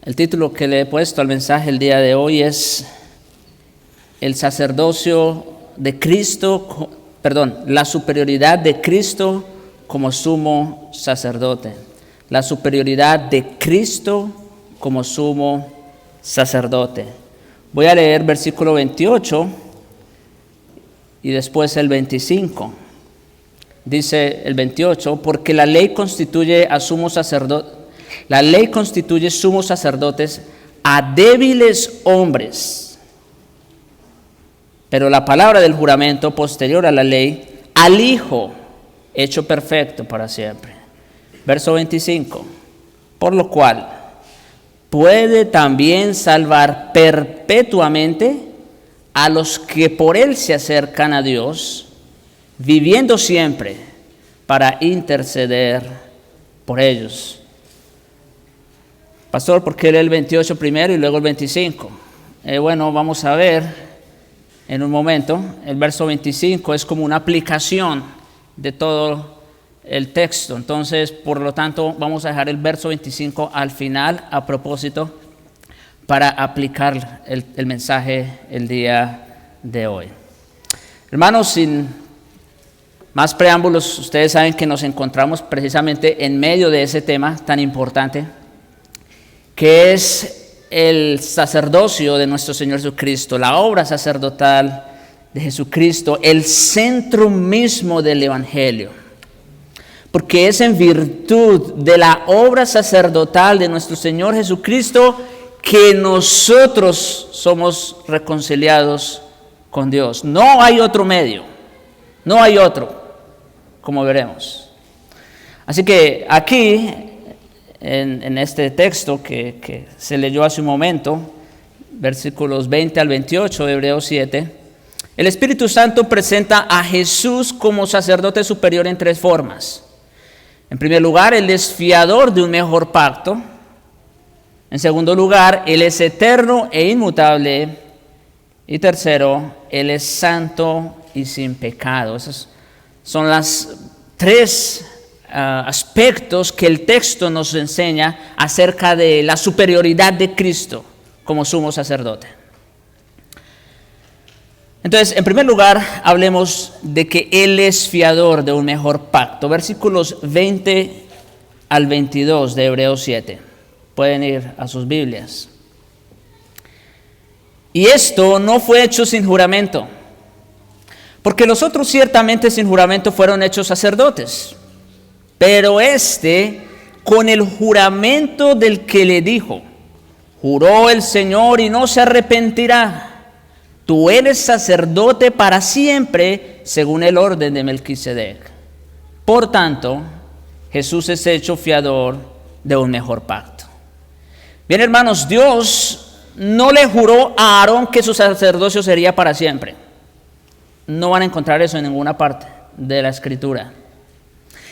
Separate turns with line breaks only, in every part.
El título que le he puesto al mensaje el día de hoy es el sacerdocio de Cristo, la superioridad de Cristo como sumo sacerdote. La superioridad de Cristo como sumo sacerdote. Voy a leer versículo 28 y después el 25. Dice el 28, porque la ley constituye sumos sacerdotes a débiles hombres, pero la palabra del juramento posterior a la ley, al Hijo, hecho perfecto para siempre. Verso 25, por lo cual puede también salvar perpetuamente a los que por él se acercan a Dios, viviendo siempre para interceder por ellos. Pastor, ¿por qué lee el 28 primero y luego el 25? Bueno, vamos a ver en un momento. El verso 25 es como una aplicación de todo el texto. Entonces, por lo tanto, vamos a dejar el verso 25 al final a propósito para aplicar el mensaje el día de hoy. Hermanos, sin más preámbulos, ustedes saben que nos encontramos precisamente en medio de ese tema tan importante, que es el sacerdocio de nuestro Señor Jesucristo, la obra sacerdotal de Jesucristo, el centro mismo del Evangelio. Porque es en virtud de la obra sacerdotal de nuestro Señor Jesucristo que nosotros somos reconciliados con Dios. No hay otro medio, no hay otro, como veremos. Así que aquí, en este texto que se leyó hace un momento, versículos 20 al 28 de Hebreos 7, el Espíritu Santo presenta a Jesús como sacerdote superior en tres formas. En primer lugar, Él es fiador de un mejor pacto. En segundo lugar, Él es eterno e inmutable. Y tercero, Él es santo y sin pecado. Esos son los tres aspectos que el texto nos enseña acerca de la superioridad de Cristo como sumo sacerdote. Entonces, en primer lugar, hablemos de que Él es fiador de un mejor pacto. Versículos 20 al 22 de Hebreos 7. Pueden ir a sus Biblias. Y esto no fue hecho sin juramento, porque los otros ciertamente sin juramento fueron hechos sacerdotes, pero este con el juramento del que le dijo, juró el Señor y no se arrepentirá. Tú eres sacerdote para siempre, según el orden de Melquisedec. Por tanto, Jesús es hecho fiador de un mejor pacto. Bien, hermanos, Dios no le juró a Aarón que su sacerdocio sería para siempre. No van a encontrar eso en ninguna parte de la Escritura.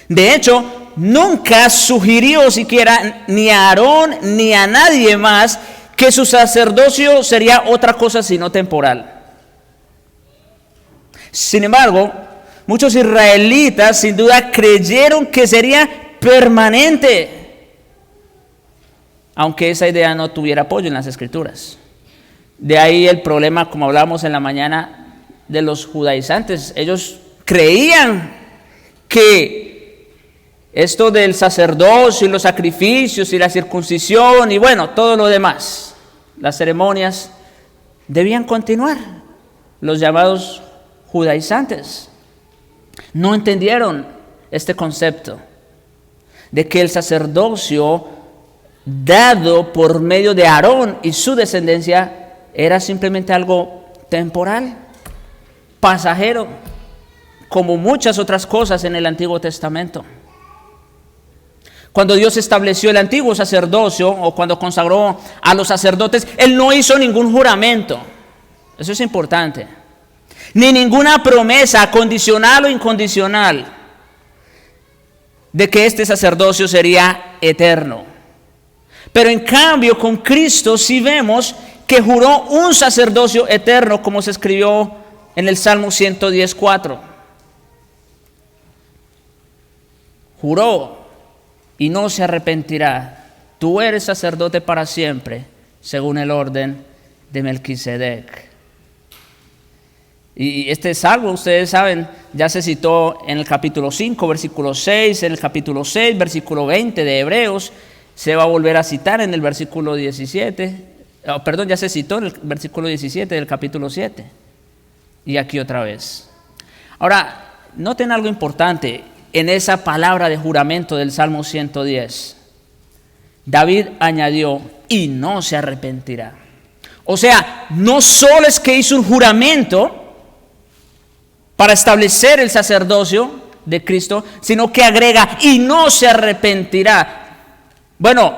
De hecho, nunca sugirió siquiera ni a Aarón ni a nadie más que su sacerdocio sería otra cosa sino temporal. Sin embargo, muchos israelitas sin duda creyeron que sería permanente, aunque esa idea no tuviera apoyo en las Escrituras. De ahí el problema, como hablábamos en la mañana, de los judaizantes. Ellos creían que esto del sacerdocio y los sacrificios y la circuncisión y bueno, todo lo demás, las ceremonias, debían continuar. Los llamados judaizantes no entendieron este concepto de que el sacerdocio dado por medio de Aarón y su descendencia era simplemente algo temporal, pasajero, como muchas otras cosas en el Antiguo Testamento. Cuando Dios estableció el antiguo sacerdocio o cuando consagró a los sacerdotes, Él no hizo ningún juramento. Eso es importante. Ni ninguna promesa condicional o incondicional de que este sacerdocio sería eterno. Pero en cambio con Cristo sí vemos que juró un sacerdocio eterno, como se escribió en el Salmo 110:4. Juró y no se arrepentirá. tú eres sacerdote para siempre, según el orden de Melquisedec. Y este salmo, ustedes saben, ya se citó en el capítulo 5, versículo 6, en el capítulo 6, versículo 20 de Hebreos, se va a volver a citar en el versículo 17, ya se citó en el versículo 17 del capítulo 7, y aquí otra vez. Ahora, noten algo importante en esa palabra de juramento del Salmo 110. David añadió, y no se arrepentirá. O sea, no solo es que hizo un juramento para establecer el sacerdocio de Cristo, sino que agrega, y no se arrepentirá. Bueno,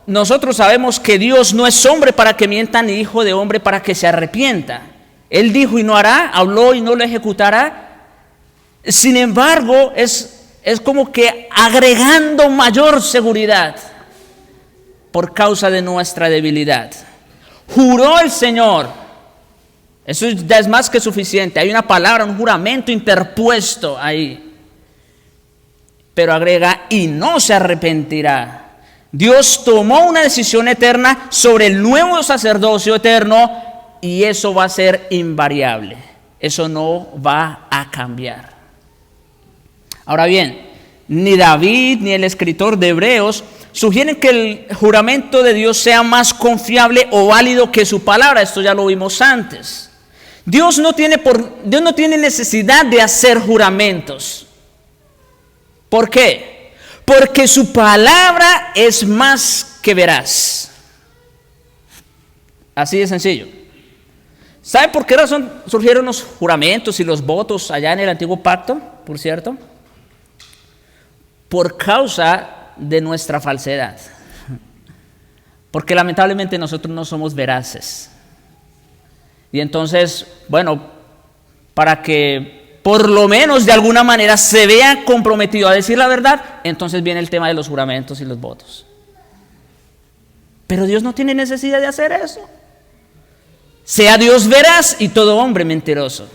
nosotros sabemos que Dios no es hombre para que mienta, ni hijo de hombre para que se arrepienta. Él dijo y no hará, habló y no lo ejecutará. Sin embargo, es como que agregando mayor seguridad por causa de nuestra debilidad. Juró el Señor. Eso ya es más que suficiente. Hay una palabra, un juramento interpuesto ahí. Pero agrega, y no se arrepentirá. Dios tomó una decisión eterna sobre el nuevo sacerdocio eterno y eso va a ser invariable. Eso no va a cambiar. Ahora bien, ni David ni el escritor de Hebreos sugieren que el juramento de Dios sea más confiable o válido que su palabra. Esto ya lo vimos antes. Dios no tiene necesidad de hacer juramentos. ¿Por qué? Porque su palabra es más que veraz. Así de sencillo. ¿Sabe por qué razón surgieron los juramentos y los votos allá en el antiguo pacto, por cierto? Por causa de nuestra falsedad. Porque lamentablemente nosotros no somos veraces. Y entonces, bueno, para que por lo menos de alguna manera se vea comprometido a decir la verdad, entonces viene el tema de los juramentos y los votos. Pero Dios no tiene necesidad de hacer eso. Sea Dios veraz y todo hombre mentiroso.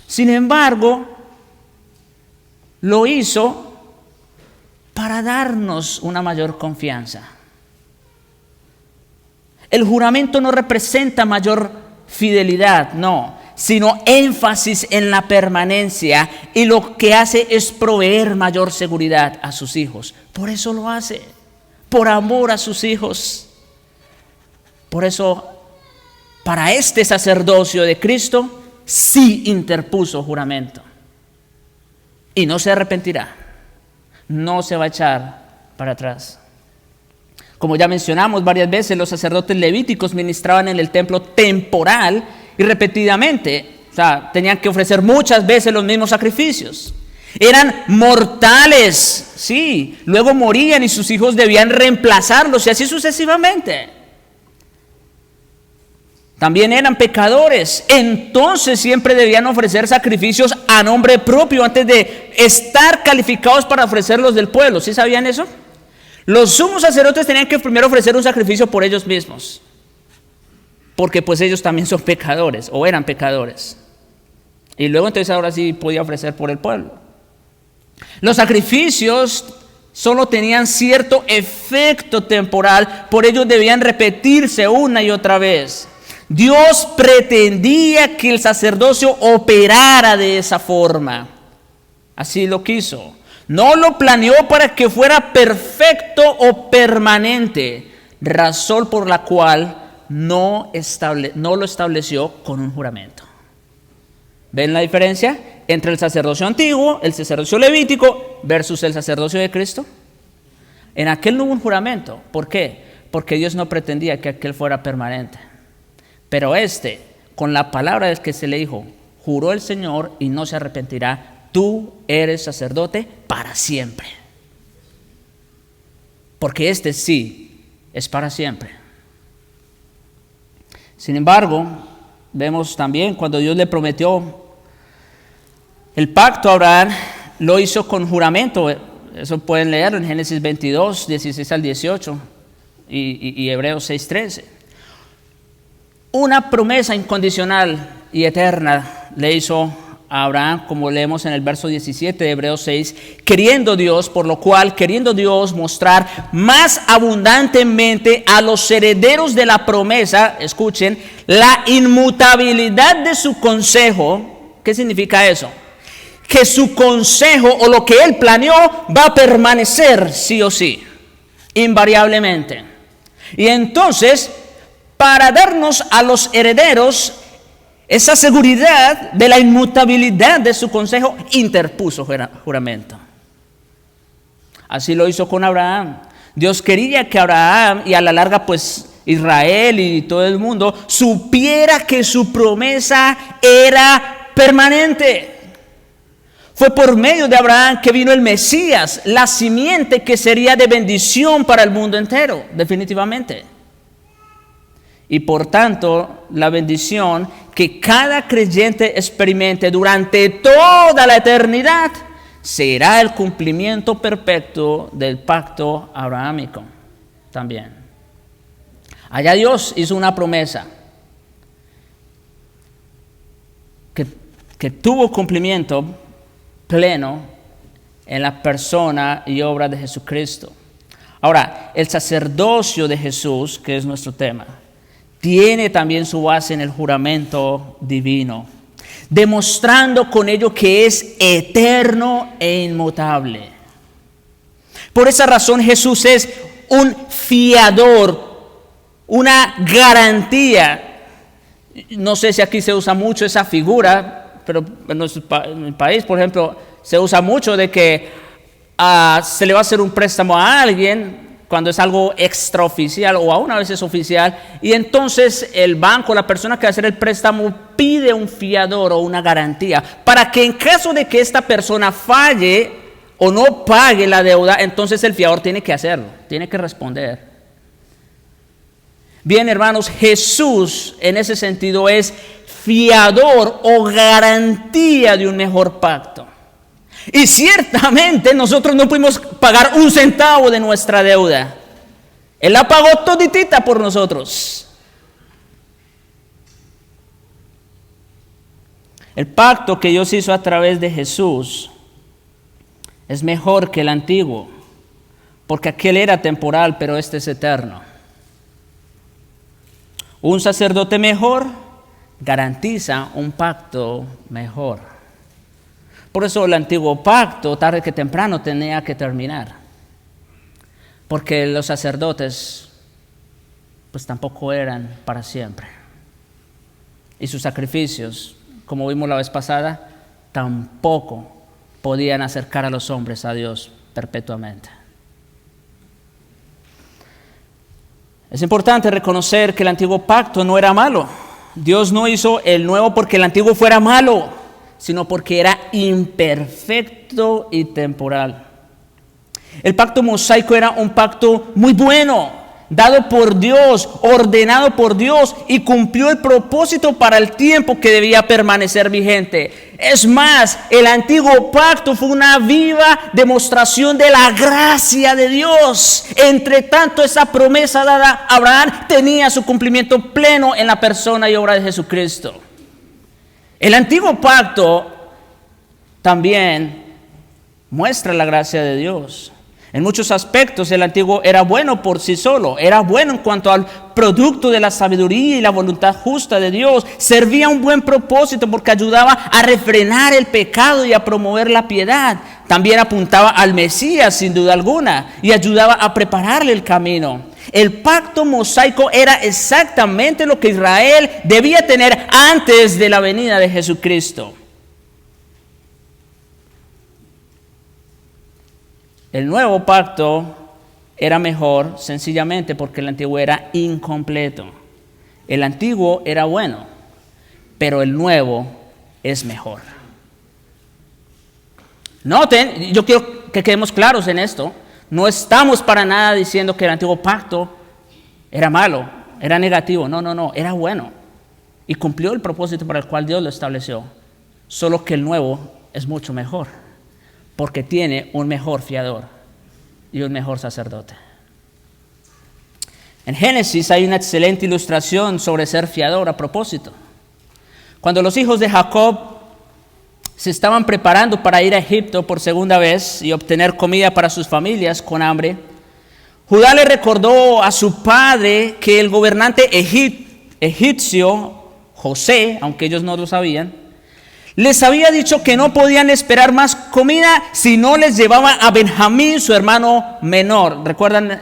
Sin embargo, lo hizo para darnos una mayor confianza. El juramento no representa mayor fidelidad, no, sino énfasis en la permanencia, y lo que hace es proveer mayor seguridad a sus hijos. Por eso lo hace, por amor a sus hijos. Por eso, para este sacerdocio de Cristo, sí interpuso juramento. Y no se arrepentirá, no se va a echar para atrás. Como ya mencionamos varias veces, los sacerdotes levíticos ministraban en el templo temporal y repetidamente, o sea, tenían que ofrecer muchas veces los mismos sacrificios. Eran mortales, sí, luego morían y sus hijos debían reemplazarlos y así sucesivamente. También eran pecadores, entonces siempre debían ofrecer sacrificios a nombre propio antes de estar calificados para ofrecerlos del pueblo. ¿Sí sabían eso? Los sumos sacerdotes tenían que primero ofrecer un sacrificio por ellos mismos, porque pues ellos también son pecadores, o eran pecadores. Y luego entonces ahora sí podía ofrecer por el pueblo. Los sacrificios solo tenían cierto efecto temporal, por ello debían repetirse una y otra vez. Dios pretendía que el sacerdocio operara de esa forma. Así lo quiso. No lo planeó para que fuera perfecto o permanente, razón por la cual no lo estableció con un juramento. ¿Ven la diferencia entre el sacerdocio antiguo, el sacerdocio levítico, versus el sacerdocio de Cristo? En aquel no hubo un juramento. ¿Por qué? Porque Dios no pretendía que aquel fuera permanente. Pero con la palabra del que se le dijo, juró el Señor y no se arrepentirá, tú eres sacerdote para siempre. Porque sí es para siempre. Sin embargo, vemos también cuando Dios le prometió el pacto a Abraham, lo hizo con juramento. Eso pueden leerlo en Génesis 22, 16 al 18 y Hebreos 6, 13. Una promesa incondicional y eterna le hizo a Abraham, como leemos en el verso 17 de Hebreos 6, queriendo Dios mostrar más abundantemente a los herederos de la promesa, escuchen, la inmutabilidad de su consejo. ¿Qué significa eso? Que su consejo o lo que él planeó va a permanecer sí o sí, invariablemente. Y entonces, para darnos a los herederos esa seguridad de la inmutabilidad de su consejo, interpuso juramento. Así lo hizo con Abraham. Dios quería que Abraham y a la larga pues Israel y todo el mundo supiera que su promesa era permanente. Fue por medio de Abraham que vino el Mesías, la simiente que sería de bendición para el mundo entero, definitivamente. Y por tanto, la bendición que cada creyente experimente durante toda la eternidad será el cumplimiento perfecto del pacto abrahámico también. Allá Dios hizo una promesa que tuvo cumplimiento pleno en la persona y obra de Jesucristo. Ahora, el sacerdocio de Jesús, que es nuestro tema, tiene también su base en el juramento divino, demostrando con ello que es eterno e inmutable. Por esa razón Jesús es un fiador, una garantía. No sé si aquí se usa mucho esa figura, pero en mi país, por ejemplo, se usa mucho de que se le va a hacer un préstamo a alguien cuando es algo extraoficial o aún a veces oficial, y entonces el banco, la persona que va a hacer el préstamo, pide un fiador o una garantía para que en caso de que esta persona falle o no pague la deuda, entonces el fiador tiene que hacerlo, tiene que responder. Bien, hermanos, Jesús en ese sentido es fiador o garantía de un mejor pacto. Y ciertamente nosotros no pudimos pagar un centavo de nuestra deuda. Él la pagó toditita por nosotros. El pacto que Dios hizo a través de Jesús es mejor que el antiguo, porque aquel era temporal, pero este es eterno. Un sacerdote mejor garantiza un pacto mejor. Por eso el antiguo pacto, tarde que temprano, tenía que terminar. Porque los sacerdotes, pues tampoco eran para siempre. Y sus sacrificios, como vimos la vez pasada, tampoco podían acercar a los hombres a Dios perpetuamente. Es importante reconocer que el antiguo pacto no era malo. Dios no hizo el nuevo porque el antiguo fuera malo, sino porque era imperfecto y temporal. El pacto mosaico era un pacto muy bueno, dado por Dios, ordenado por Dios, y cumplió el propósito para el tiempo que debía permanecer vigente. Es más, el antiguo pacto fue una viva demostración de la gracia de Dios. Entre tanto, esa promesa dada a Abraham tenía su cumplimiento pleno en la persona y obra de Jesucristo. El antiguo pacto también muestra la gracia de Dios. En muchos aspectos el antiguo era bueno por sí solo, era bueno en cuanto al producto de la sabiduría y la voluntad justa de Dios. Servía un buen propósito porque ayudaba a refrenar el pecado y a promover la piedad. También apuntaba al Mesías sin duda alguna y ayudaba a prepararle el camino. El pacto mosaico era exactamente lo que Israel debía tener antes de la venida de Jesucristo. El nuevo pacto era mejor sencillamente porque el antiguo era incompleto. El antiguo era bueno, pero el nuevo es mejor. Noten, yo quiero que quedemos claros en esto. No estamos para nada diciendo que el antiguo pacto era malo, era negativo. No, era bueno. Y cumplió el propósito para el cual Dios lo estableció. Solo que el nuevo es mucho mejor, porque tiene un mejor fiador y un mejor sacerdote. En Génesis hay una excelente ilustración sobre ser fiador a propósito. Cuando los hijos de Jacob se estaban preparando para ir a Egipto por segunda vez y obtener comida para sus familias con hambre, Judá le recordó a su padre que el gobernante egipcio, José, aunque ellos no lo sabían, les había dicho que no podían esperar más comida si no les llevaba a Benjamín, su hermano menor. ¿Recuerdan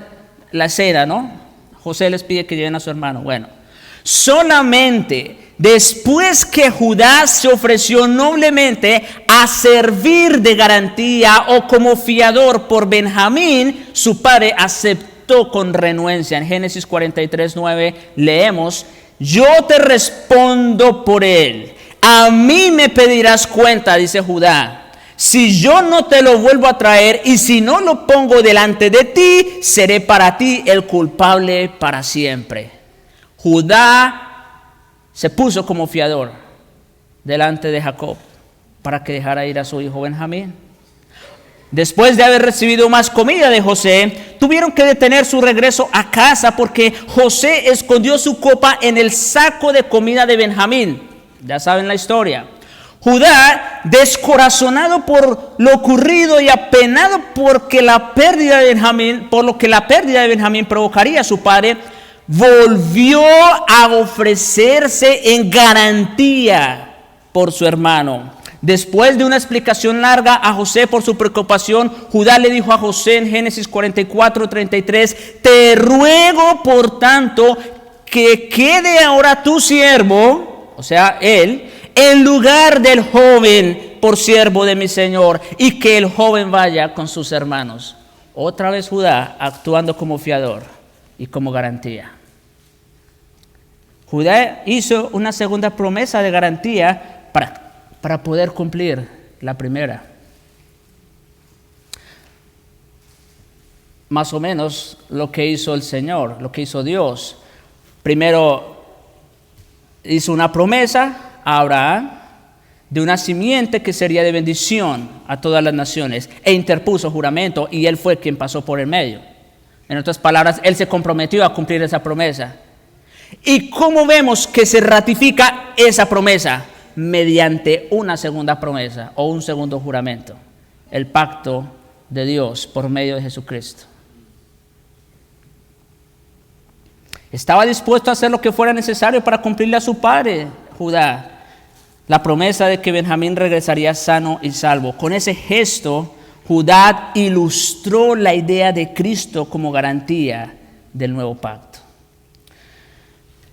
la escena, no? José les pide que lleven a su hermano. Bueno, solamente después que Judá se ofreció noblemente a servir de garantía o como fiador por Benjamín, su padre aceptó con renuencia. En Génesis 43:9 leemos: yo te respondo por él. A mí me pedirás cuenta, dice Judá, si yo no te lo vuelvo a traer y si no lo pongo delante de ti, seré para ti el culpable para siempre. Judá se puso como fiador delante de Jacob para que dejara ir a su hijo Benjamín. Después de haber recibido más comida de José, tuvieron que detener su regreso a casa porque José escondió su copa en el saco de comida de Benjamín. Ya saben la historia. Judá, descorazonado por lo ocurrido y apenado por lo que la pérdida de Benjamín provocaría a su padre, volvió a ofrecerse en garantía por su hermano. Después de una explicación larga a José por su preocupación, Judá le dijo a José en Génesis 44:33: te ruego por tanto que quede ahora tu siervo, o sea, él, en lugar del joven por siervo de mi señor, y que el joven vaya con sus hermanos. Otra vez Judá actuando como fiador y como garantía. Judá hizo una segunda promesa de garantía para poder cumplir la primera. Más o menos lo que hizo el Señor, lo que hizo Dios. Primero hizo una promesa a Abraham de una simiente que sería de bendición a todas las naciones, e interpuso juramento, y él fue quien pasó por el medio. En otras palabras, él se comprometió a cumplir esa promesa. ¿Y cómo vemos que se ratifica esa promesa? Mediante una segunda promesa o un segundo juramento, el pacto de Dios por medio de Jesucristo. Estaba dispuesto a hacer lo que fuera necesario para cumplirle a su padre, Judá, la promesa de que Benjamín regresaría sano y salvo. Con ese gesto, Judá ilustró la idea de Cristo como garantía del nuevo pacto.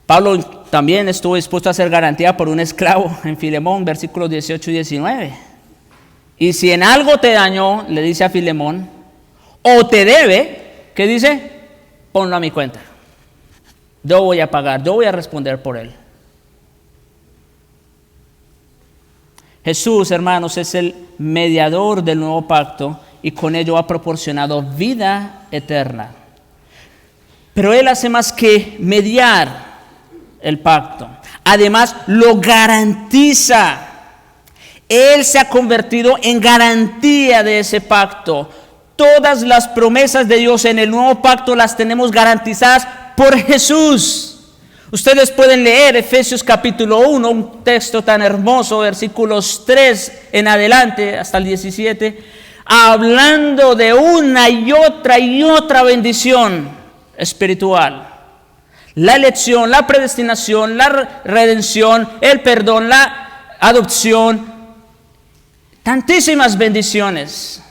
Pablo también estuvo dispuesto a hacer garantía por un esclavo en Filemón, versículos 18 y 19. Y si en algo te dañó, le dice a Filemón, o te debe, ¿qué dice? Ponlo a mi cuenta. Yo voy a pagar, yo voy a responder por él. Jesús, hermanos, es el mediador del nuevo pacto y con ello ha proporcionado vida eterna. Pero Él hace más que mediar el pacto. Además, lo garantiza. Él se ha convertido en garantía de ese pacto. Todas las promesas de Dios en el nuevo pacto las tenemos garantizadas por Jesús. Ustedes pueden leer Efesios capítulo 1, un texto tan hermoso, versículos 3 en adelante hasta el 17, hablando de una y otra bendición espiritual. La elección, la predestinación, la redención, el perdón, la adopción, tantísimas bendiciones.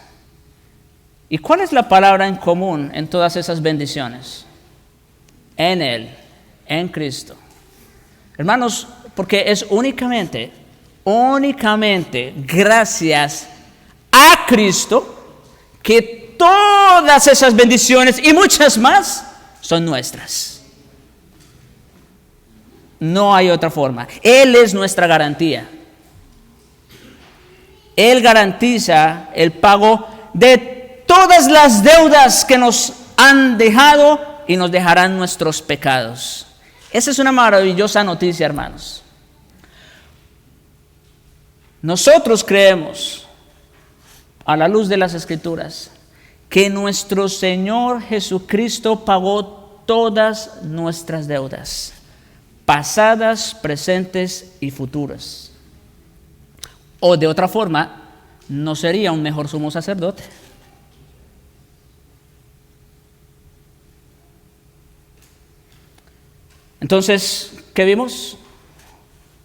¿Y cuál es la palabra en común en todas esas bendiciones? En Él, en Cristo. Hermanos, porque es únicamente gracias a Cristo que todas esas bendiciones y muchas más son nuestras. No hay otra forma. Él es nuestra garantía. Él garantiza el pago de todas las deudas que nos han dejado y nos dejarán nuestros pecados. Esa es una maravillosa noticia, hermanos. Nosotros creemos, a la luz de las Escrituras, que nuestro Señor Jesucristo pagó todas nuestras deudas, pasadas, presentes y futuras. O de otra forma, no sería un mejor sumo sacerdote. Entonces, ¿qué vimos?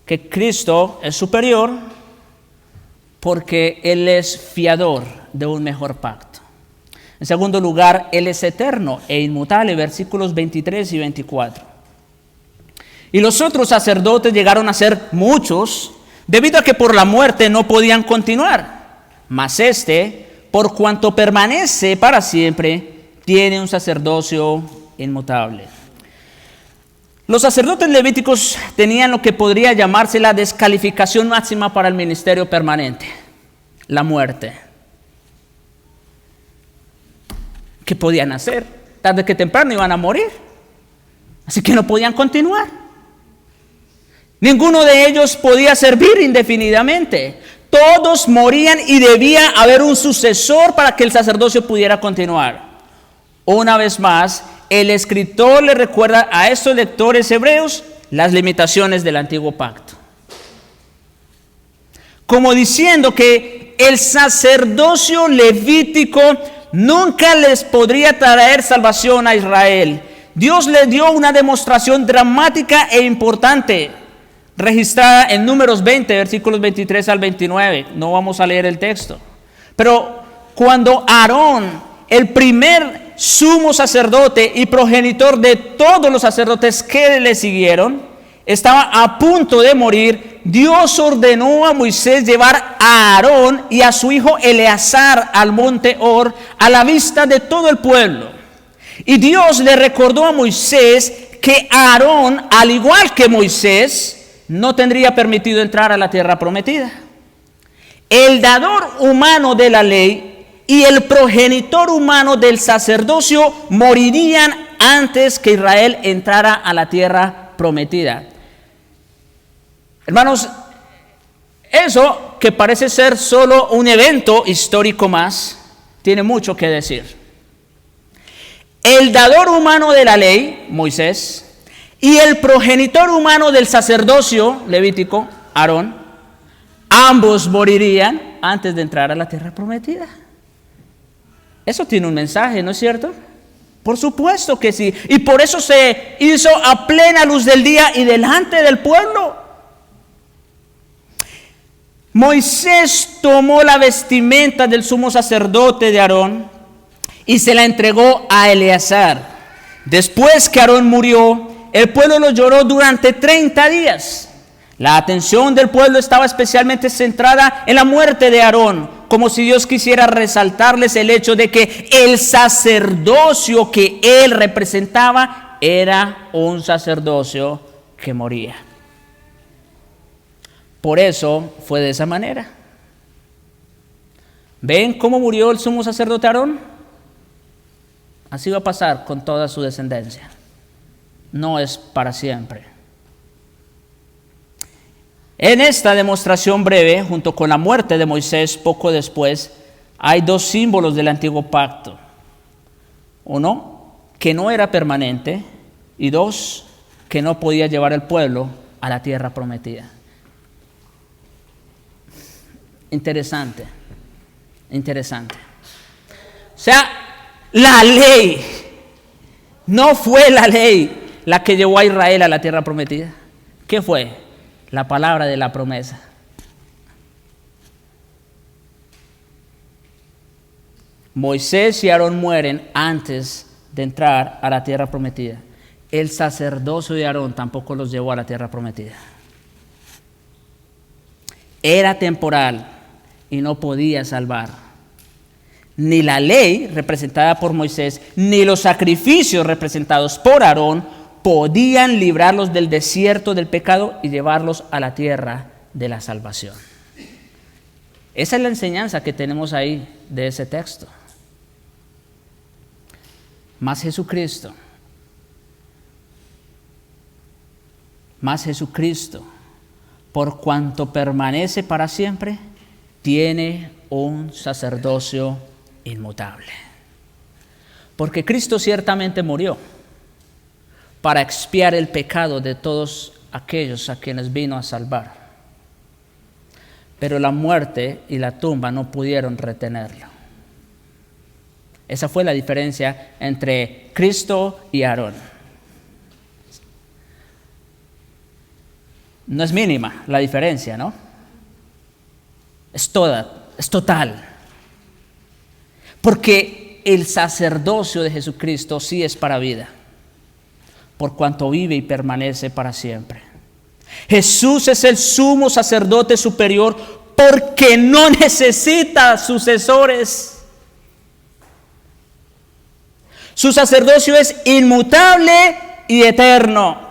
Que Cristo es superior porque Él es fiador de un mejor pacto. En segundo lugar, Él es eterno e inmutable, versículos 23 y 24. Y los otros sacerdotes llegaron a ser muchos, debido a que por la muerte no podían continuar. Mas este, por cuanto permanece para siempre, tiene un sacerdocio inmutable. Los sacerdotes levíticos tenían lo que podría llamarse la descalificación máxima para el ministerio permanente, la muerte. ¿Qué podían hacer? Tarde que temprano iban a morir, así que no podían continuar. Ninguno de ellos podía servir indefinidamente. Todos morían y debía haber un sucesor para que el sacerdocio pudiera continuar. Una vez más, el escritor le recuerda a estos lectores hebreos las limitaciones del antiguo pacto. Como diciendo que el sacerdocio levítico nunca les podría traer salvación a Israel. Dios le dio una demostración dramática e importante, registrada en Números 20, versículos 23 al 29. No vamos a leer el texto. Pero cuando Aarón, el primer sumo sacerdote y progenitor de todos los sacerdotes que le siguieron, estaba a punto de morir, Dios ordenó a Moisés llevar a Aarón y a su hijo Eleazar al monte Hor a la vista de todo el pueblo. Y Dios le recordó a Moisés que Aarón, al igual que Moisés, no tendría permitido entrar a la tierra prometida. El dador humano de la ley y el progenitor humano del sacerdocio morirían antes que Israel entrara a la tierra prometida. Hermanos, eso que parece ser solo un evento histórico más, tiene mucho que decir. El dador humano de la ley, Moisés, y el progenitor humano del sacerdocio levítico, Aarón, ambos morirían antes de entrar a la tierra prometida. Eso tiene un mensaje, ¿no es cierto? Por supuesto que sí. Y por eso se hizo a plena luz del día y delante del pueblo. Moisés tomó la vestimenta del sumo sacerdote de Aarón y se la entregó a Eleazar. Después que Aarón murió, el pueblo lo lloró durante 30 días. La atención del pueblo estaba especialmente centrada en la muerte de Aarón, como si Dios quisiera resaltarles el hecho de que el sacerdocio que él representaba era un sacerdocio que moría. Por eso fue de esa manera. ¿Ven cómo murió el sumo sacerdote Aarón? Así va a pasar con toda su descendencia. No es para siempre. En esta demostración breve, junto con la muerte de Moisés poco después, hay dos símbolos del antiguo pacto. Uno, que no era permanente, y dos, que no podía llevar al pueblo a la tierra prometida. Interesante. O sea, la ley, no fue la ley la que llevó a Israel a la tierra prometida. ¿Qué fue? La palabra de la promesa. Moisés y Aarón mueren antes de entrar a la tierra prometida. El sacerdocio de Aarón tampoco los llevó a la tierra prometida. Era temporal y no podía salvar. Ni la ley representada por Moisés, ni los sacrificios representados por Aarón podían librarlos del desierto del pecado y llevarlos a la tierra de la salvación. Esa es la enseñanza que tenemos ahí de ese texto. Más Jesucristo, por cuanto permanece para siempre, tiene un sacerdocio inmutable. Porque Cristo ciertamente murió para expiar el pecado de todos aquellos a quienes vino a salvar. pero la muerte y la tumba no pudieron retenerlo. Esa fue la diferencia entre Cristo y Aarón. No es mínima la diferencia, ¿no? Es total. Porque el sacerdocio de Jesucristo sí es para vida, por cuanto vive y permanece para siempre. Jesús es el sumo sacerdote superior porque no necesita sucesores. Su sacerdocio es inmutable y eterno.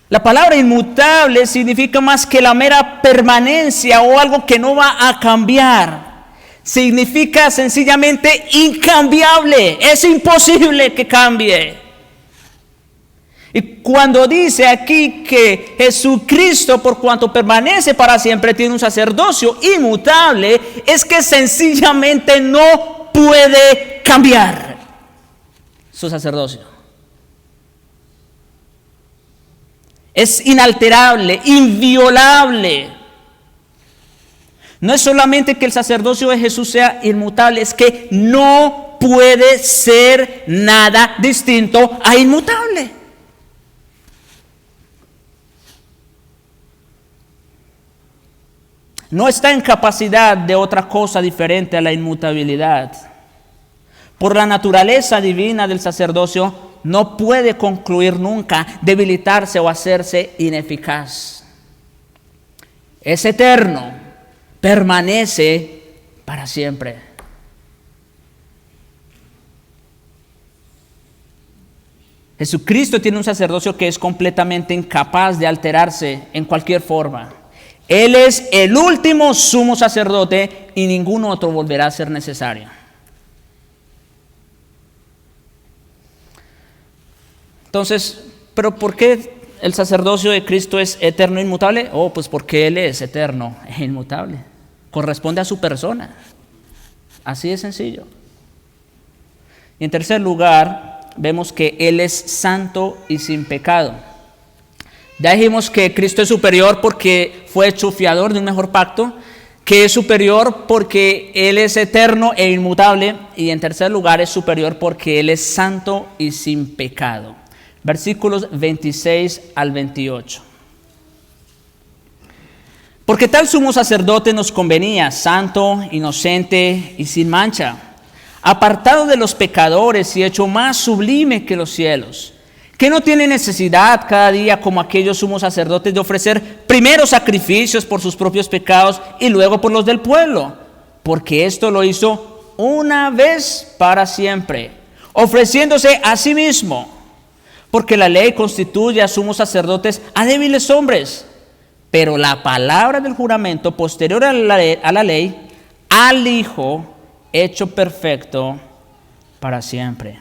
La palabra inmutable significa más que la mera permanencia o algo que no va a cambiar. Significa sencillamente incambiable. Es imposible que cambie. Y cuando dice aquí que Jesucristo, por cuanto permanece para siempre, tiene un sacerdocio inmutable, es que sencillamente no puede cambiar su sacerdocio. Es inalterable, inviolable. No es solamente que el sacerdocio de Jesús sea inmutable, es que no puede ser nada distinto a inmutable. No está en capacidad de otra cosa diferente a la inmutabilidad. Por la naturaleza divina del sacerdocio, no puede concluir nunca, debilitarse o hacerse ineficaz. Es eterno, permanece para siempre. Jesucristo tiene un sacerdocio que es completamente incapaz de alterarse en cualquier forma. Él es el último sumo sacerdote y ningún otro volverá a ser necesario. Entonces, ¿pero por qué el sacerdocio de Cristo es eterno e inmutable? Pues porque Él es eterno e inmutable. Corresponde a su persona. Así de sencillo. Y en tercer lugar, vemos que Él es santo y sin pecado. Ya dijimos que Cristo es superior porque fue hecho fiador de un mejor pacto, que es superior porque Él es eterno e inmutable, y en tercer lugar es superior porque Él es santo y sin pecado. Versículos 26 al 28. Porque tal sumo sacerdote nos convenía, santo, inocente y sin mancha, apartado de los pecadores y hecho más sublime que los cielos, que no tiene necesidad cada día como aquellos sumos sacerdotes de ofrecer primero sacrificios por sus propios pecados y luego por los del pueblo, porque esto lo hizo una vez para siempre, ofreciéndose a sí mismo. Porque la ley constituye a sumos sacerdotes a débiles hombres, pero la palabra del juramento posterior a la ley, al Hijo hecho perfecto para siempre.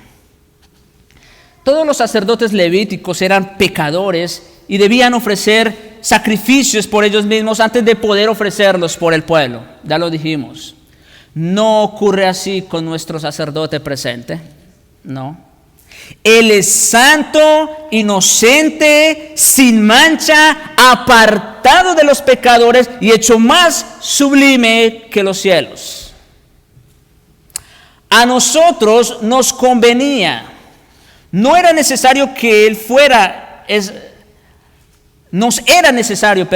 Todos los sacerdotes levíticos eran pecadores y debían ofrecer sacrificios por ellos mismos antes de poder ofrecerlos por el pueblo. Ya lo dijimos. No ocurre así con nuestro sacerdote presente, no. Él es santo, inocente, sin mancha, apartado de los pecadores y hecho más sublime que los cielos. A nosotros nos convenía, no era necesario que Él fuera, nos era necesario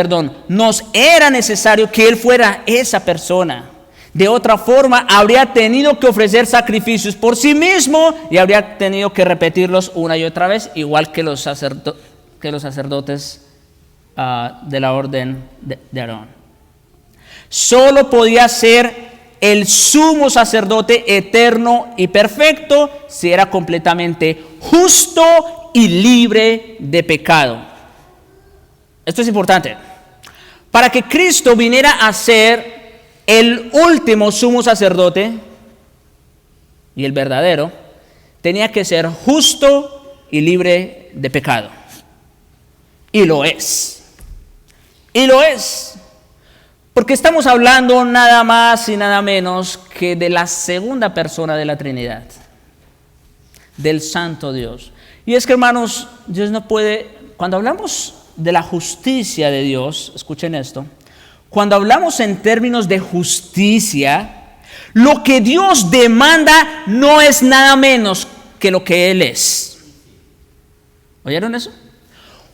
que Él fuera esa persona. De otra forma, habría tenido que ofrecer sacrificios por sí mismo y habría tenido que repetirlos una y otra vez, igual que los sacerdotes de la orden de Aarón. Solo podía ser el sumo sacerdote eterno y perfecto si era completamente justo y libre de pecado. Esto es importante. Para que Cristo viniera a ser el último sumo sacerdote y el verdadero, tenía que ser justo y libre de pecado. Y lo es. Y lo es. Porque estamos hablando nada más y nada menos que de la segunda persona de la Trinidad, del Santo Dios. Y es que, hermanos, Dios no puede, cuando hablamos de la justicia de Dios, escuchen esto, Cuando hablamos en términos de justicia, lo que Dios demanda no es nada menos que lo que Él es. ¿Oyeron eso?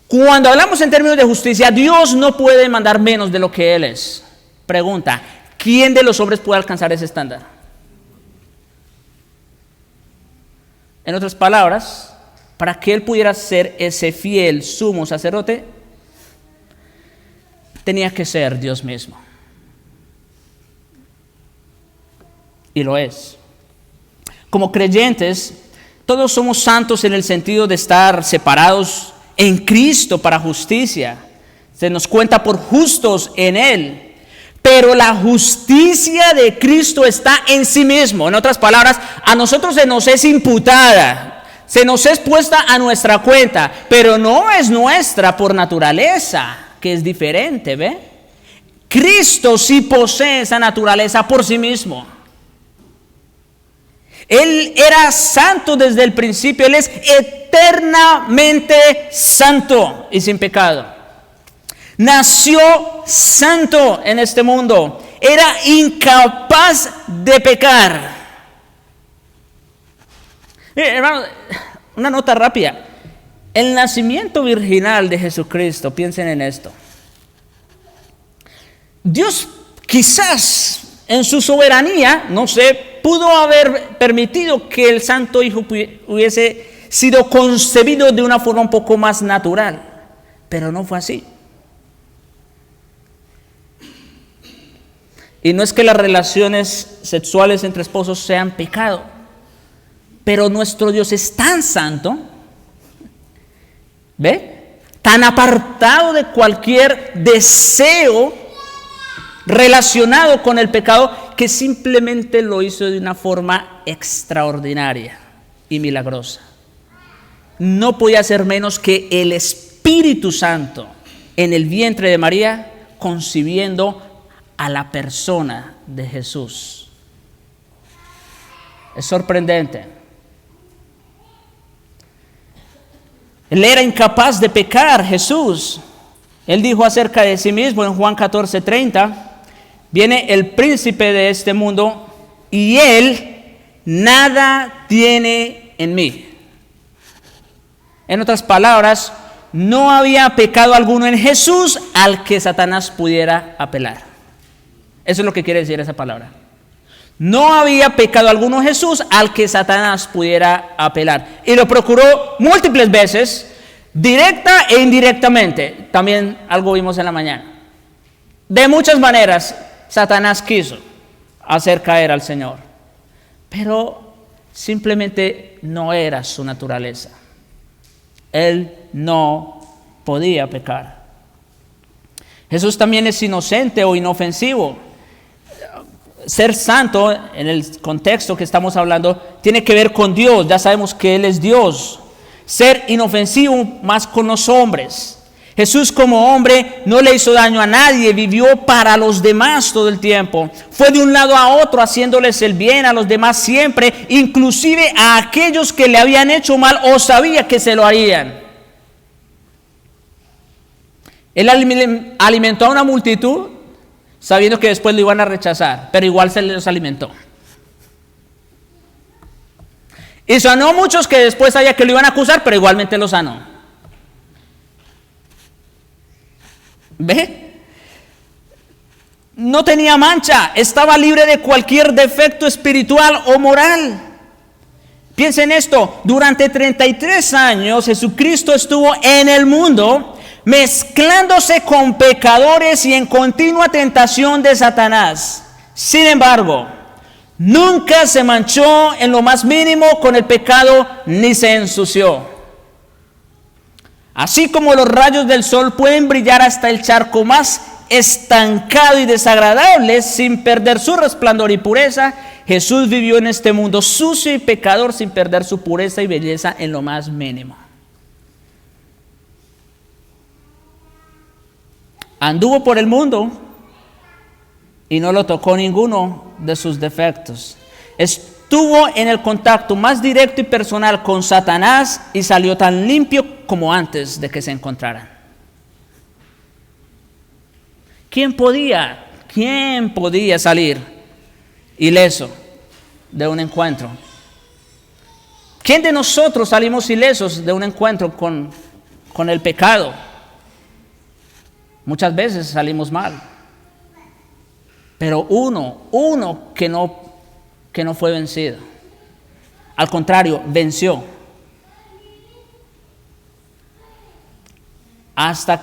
Cuando hablamos en términos de justicia, Dios no puede demandar menos de lo que Él es. Pregunta, ¿quién de los hombres puede alcanzar ese estándar? En otras palabras, para que Él pudiera ser ese fiel sumo sacerdote, tenía que ser Dios mismo. Y lo es. Como creyentes, todos somos santos en el sentido de estar separados en Cristo para justicia. Se nos cuenta por justos en Él. Pero la justicia de Cristo está en sí mismo. En otras palabras, a nosotros se nos es imputada, se nos es puesta a nuestra cuenta, pero no es nuestra por naturaleza, que es diferente, ¿ve? Cristo sí posee esa naturaleza por sí mismo. Él era santo desde el principio, Él es eternamente santo y sin pecado. Nació santo en este mundo, era incapaz de pecar. Hermano, una nota rápida. El nacimiento virginal de Jesucristo, piensen en esto. Dios quizás en su soberanía, no sé, pudo haber permitido que el Santo Hijo hubiese sido concebido de una forma un poco más natural, pero no fue así. Y no es que las relaciones sexuales entre esposos sean pecado, pero nuestro Dios es tan santo, ¿ve? Tan apartado de cualquier deseo relacionado con el pecado, que simplemente lo hizo de una forma extraordinaria y milagrosa. No podía ser menos que el Espíritu Santo en el vientre de María, concibiendo a la persona de Jesús. Es sorprendente. Él era incapaz de pecar, Jesús. Él dijo acerca de sí mismo en Juan 14:30, viene el príncipe de este mundo y él nada tiene en mí. En otras palabras, no había pecado alguno en Jesús al que Satanás pudiera apelar. Eso es lo que quiere decir esa palabra. No había pecado alguno en Jesús al que Satanás pudiera apelar. Y lo procuró múltiples veces, directa e indirectamente. También algo vimos en la mañana. De muchas maneras, Satanás quiso hacer caer al Señor, pero simplemente no era su naturaleza. Él no podía pecar. Jesús también es inocente o inofensivo. Ser santo, en el contexto que estamos hablando, tiene que ver con Dios. Ya sabemos que Él es Dios. Ser inofensivo más con los hombres. Jesús como hombre no le hizo daño a nadie, vivió para los demás todo el tiempo. Fue de un lado a otro haciéndoles el bien a los demás siempre, inclusive a aquellos que le habían hecho mal o sabía que se lo harían. Él alimentó a una multitud sabiendo que después lo iban a rechazar, pero igual se los alimentó. Y sanó a muchos que después sabía que lo iban a acusar, pero igualmente los sanó. ¿Ve? No tenía mancha, estaba libre de cualquier defecto espiritual o moral. Piensen esto, durante 33 años Jesucristo estuvo en el mundo mezclándose con pecadores y en continua tentación de Satanás. Sin embargo, nunca se manchó en lo más mínimo con el pecado ni se ensució. Así como los rayos del sol pueden brillar hasta el charco más estancado y desagradable sin perder su resplandor y pureza, Jesús vivió en este mundo sucio y pecador sin perder su pureza y belleza en lo más mínimo. Anduvo por el mundo y no lo tocó ninguno de sus defectos. Estuvo en el contacto más directo y personal con Satanás y salió tan limpio como antes de que se encontraran. ¿Quién podía salir ileso de un encuentro? ¿Quién de nosotros salimos ilesos de un encuentro con el pecado? Muchas veces salimos mal. Pero uno que no fue vencido. Al contrario, venció. Hasta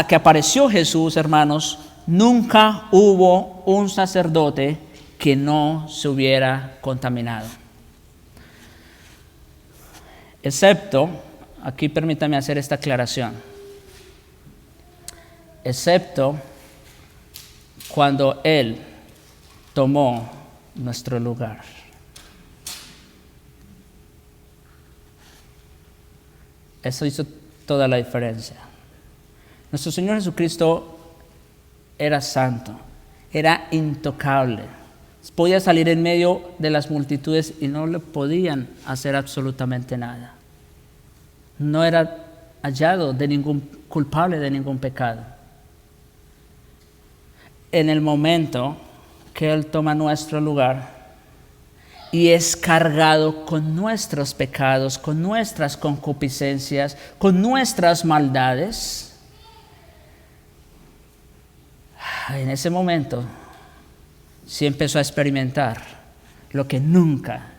que apareció Jesús, hermanos, nunca hubo un sacerdote que no se hubiera contaminado. Excepto, aquí permítame hacer esta aclaración, excepto cuando Él tomó nuestro lugar. Eso hizo toda la diferencia. Nuestro Señor Jesucristo era santo, era intocable. Podía salir en medio de las multitudes y no le podían hacer absolutamente nada. No era hallado culpable de ningún pecado. En el momento que Él toma nuestro lugar y es cargado con nuestros pecados, con nuestras concupiscencias, con nuestras maldades, en ese momento sí empezó a experimentar lo que nunca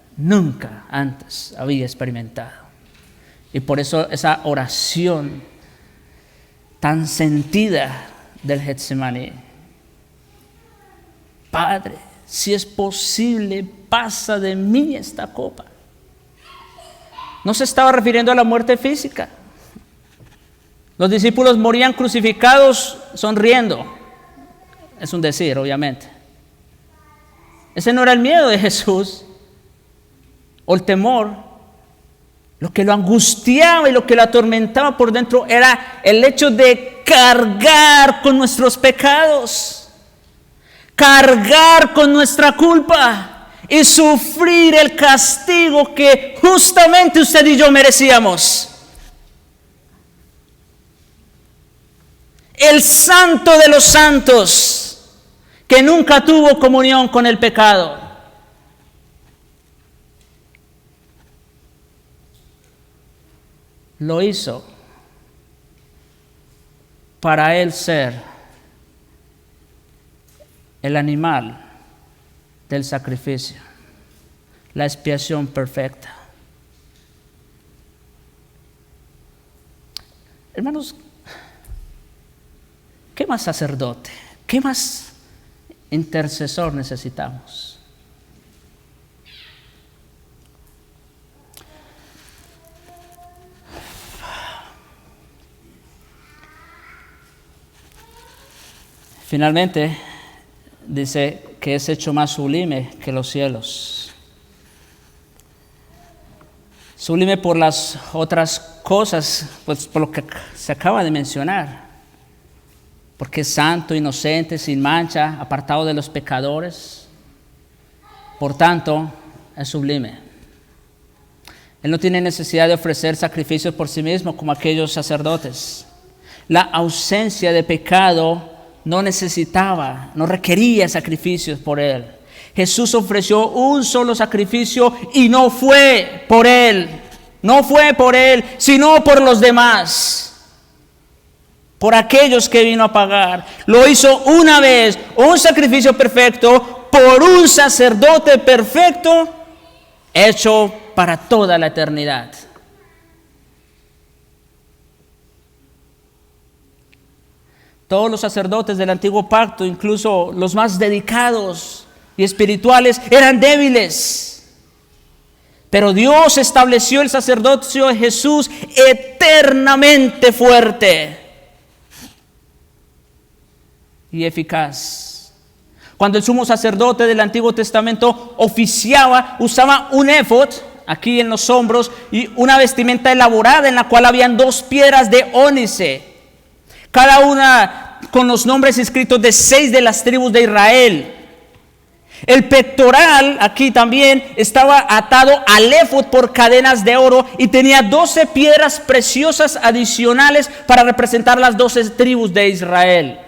antes había experimentado. Y por eso esa oración tan sentida del Getsemaní: Padre, si es posible, pasa de mí esta copa. No se estaba refiriendo a la muerte física. Los discípulos morían crucificados sonriendo. Es un decir, obviamente. Ese no era el miedo de Jesús o el temor. Lo que lo angustiaba y lo que lo atormentaba por dentro era el hecho de cargar con nuestros pecados, cargar con nuestra culpa y sufrir el castigo que justamente usted y yo merecíamos. El santo de los santos, que nunca tuvo comunión con el pecado. Lo hizo para Él ser el animal del sacrificio, la expiación perfecta. Hermanos, ¿qué más sacerdote? ¿Qué más intercesor necesitamos? Finalmente, dice que es hecho más sublime que los cielos. Sublime por las otras cosas, pues por lo que se acaba de mencionar. Porque es santo, inocente, sin mancha, apartado de los pecadores. Por tanto, es sublime. Él no tiene necesidad de ofrecer sacrificios por sí mismo como aquellos sacerdotes. La ausencia de pecado no requería sacrificios por Él. Jesús ofreció un solo sacrificio y no fue por Él, sino por los demás, por aquellos que vino a pagar. Lo hizo una vez, un sacrificio perfecto, por un sacerdote perfecto, hecho para toda la eternidad. Todos los sacerdotes del antiguo pacto, incluso los más dedicados y espirituales, eran débiles. Pero Dios estableció el sacerdocio de Jesús eternamente fuerte y eficaz. Cuando el sumo sacerdote del Antiguo Testamento oficiaba, usaba un éfod aquí en los hombros y una vestimenta elaborada en la cual habían 2 piedras de ónice, cada una con los nombres escritos de 6 de las tribus de Israel. El pectoral aquí también estaba atado al éfod por cadenas de oro y tenía 12 piedras preciosas adicionales para representar las 12 tribus de Israel.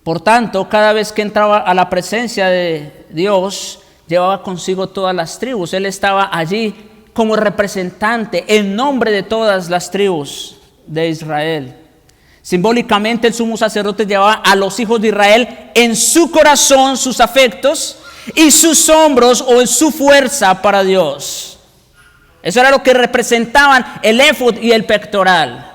Por tanto, cada vez que entraba a la presencia de Dios, llevaba consigo todas las tribus. Él estaba allí como representante en nombre de todas las tribus de Israel. Simbólicamente, el sumo sacerdote llevaba a los hijos de Israel en su corazón, sus afectos y sus hombros o en su fuerza para Dios. Eso era lo que representaban el éfod y el pectoral.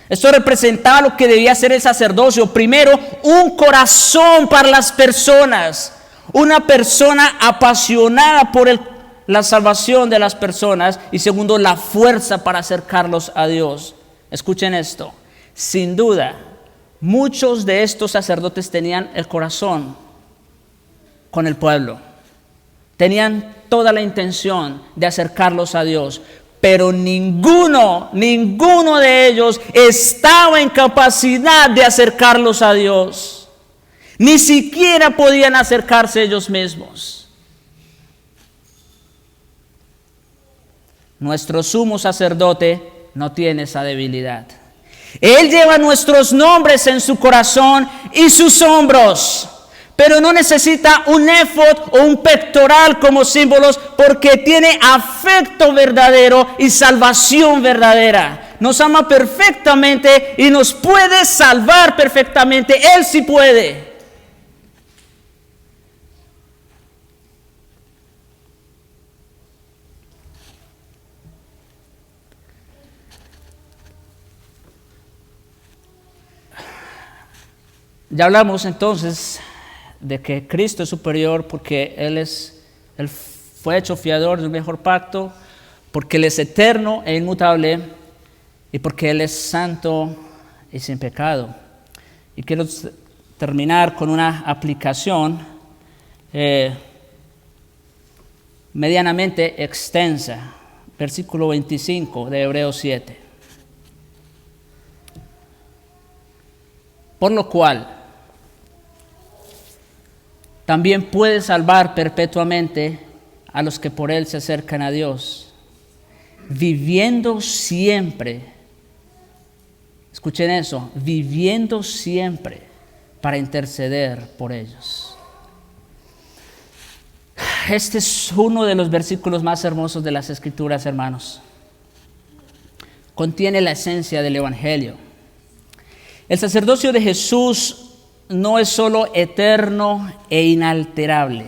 Esto representaba lo que debía ser el sacerdocio. Primero, un corazón para las personas. Una persona apasionada por la salvación de las personas. Y segundo, la fuerza para acercarlos a Dios. Escuchen esto. Sin duda, muchos de estos sacerdotes tenían el corazón con el pueblo. Tenían toda la intención de acercarlos a Dios. Pero ninguno de ellos estaba en capacidad de acercarlos a Dios. Ni siquiera podían acercarse ellos mismos. Nuestro sumo sacerdote no tiene esa debilidad. Él lleva nuestros nombres en su corazón y sus hombros. Pero no necesita un éfod o un pectoral como símbolos porque tiene afecto verdadero y salvación verdadera. Nos ama perfectamente y nos puede salvar perfectamente. Él sí puede. Ya hablamos entonces de que Cristo es superior porque Él fue hecho fiador del mejor pacto, porque Él es eterno e inmutable y porque Él es santo y sin pecado. Y quiero terminar con una aplicación medianamente extensa, versículo 25 de Hebreos 7. Por lo cual, también puede salvar perpetuamente a los que por Él se acercan a Dios, viviendo siempre, escuchen eso, viviendo siempre para interceder por ellos. Este es uno de los versículos más hermosos de las Escrituras, hermanos. Contiene la esencia del Evangelio. El sacerdocio de Jesús no es solo eterno e inalterable,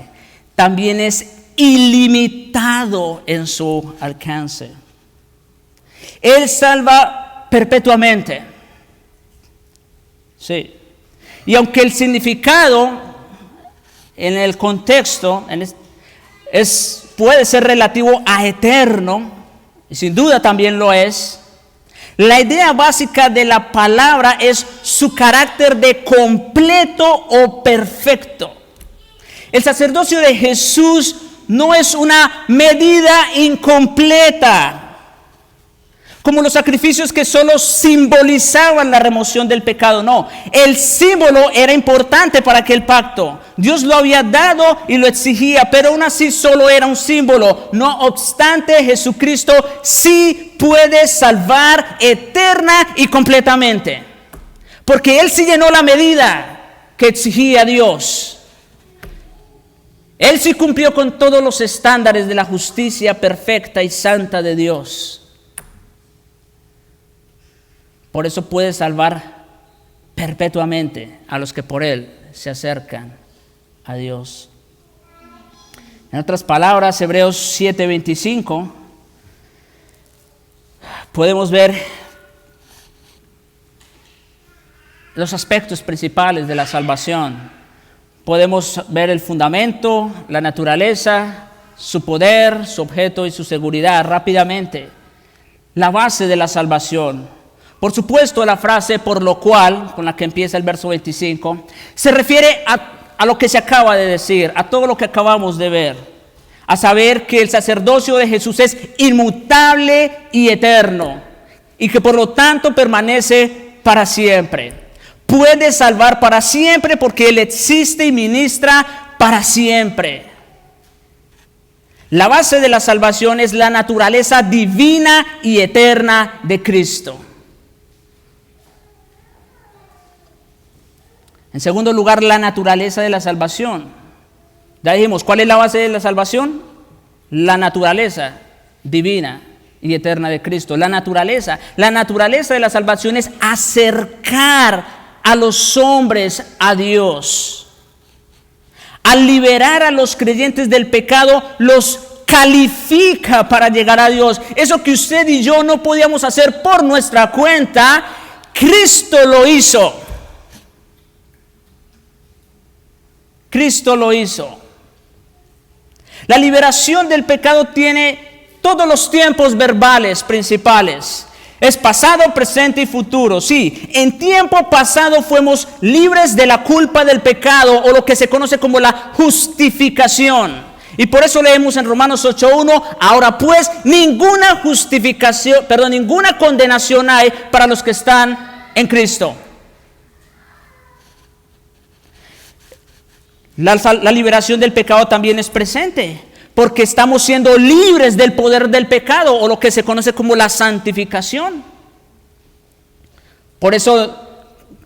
también es ilimitado en su alcance. Él salva perpetuamente. Sí. Y aunque el significado en el contexto puede ser relativo a eterno, y sin duda también lo es, la idea básica de la palabra es su carácter de completo o perfecto. El sacerdocio de Jesús no es una medida incompleta, como los sacrificios que solo simbolizaban la remoción del pecado. No, el símbolo era importante para aquel pacto. Dios lo había dado y lo exigía, pero aún así solo era un símbolo. No obstante, Jesucristo sí puede salvar eterna y completamente, porque Él sí llenó la medida que exigía Dios. Él sí cumplió con todos los estándares de la justicia perfecta y santa de Dios. Por eso puede salvar perpetuamente a los que por Él se acercan a Dios. En otras palabras, Hebreos 7:25, podemos ver los aspectos principales de la salvación. Podemos ver el fundamento, la naturaleza, su poder, su objeto y su seguridad rápidamente. La base de la salvación. Por supuesto, la frase por lo cual, con la que empieza el verso 25, se refiere a lo que se acaba de decir, a todo lo que acabamos de ver, a saber que el sacerdocio de Jesús es inmutable y eterno, y que por lo tanto permanece para siempre. Puede salvar para siempre porque Él existe y ministra para siempre. La base de la salvación es la naturaleza divina y eterna de Cristo. En segundo lugar, la naturaleza de la salvación. Ya dijimos, ¿cuál es la base de la salvación? La naturaleza divina y eterna de Cristo. La naturaleza de la salvación es acercar a los hombres a Dios. Al liberar a los creyentes del pecado, los califica para llegar a Dios. Eso que usted y yo no podíamos hacer por nuestra cuenta, Cristo lo hizo. Cristo lo hizo. La liberación del pecado tiene todos los tiempos verbales principales. Es pasado, presente y futuro. Sí, en tiempo pasado fuimos libres de la culpa del pecado, o lo que se conoce como la justificación. Y por eso leemos en Romanos 8:1, ahora pues ninguna condenación hay para los que están en Cristo. La liberación del pecado también es presente, porque estamos siendo libres del poder del pecado, o lo que se conoce como la santificación. Por eso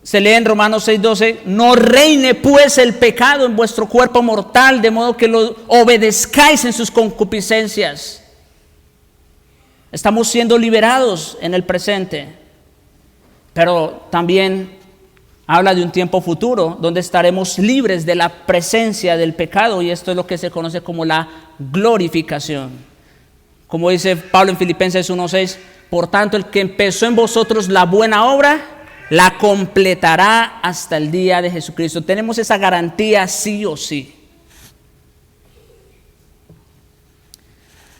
se lee en Romanos 6:12, no reine pues el pecado en vuestro cuerpo mortal, de modo que lo obedezcáis en sus concupiscencias. Estamos siendo liberados en el presente, pero también habla de un tiempo futuro donde estaremos libres de la presencia del pecado, y esto es lo que se conoce como la glorificación. Como dice Pablo en Filipenses 1:6, por tanto el que empezó en vosotros la buena obra, la completará hasta el día de Jesucristo. Tenemos esa garantía sí o sí.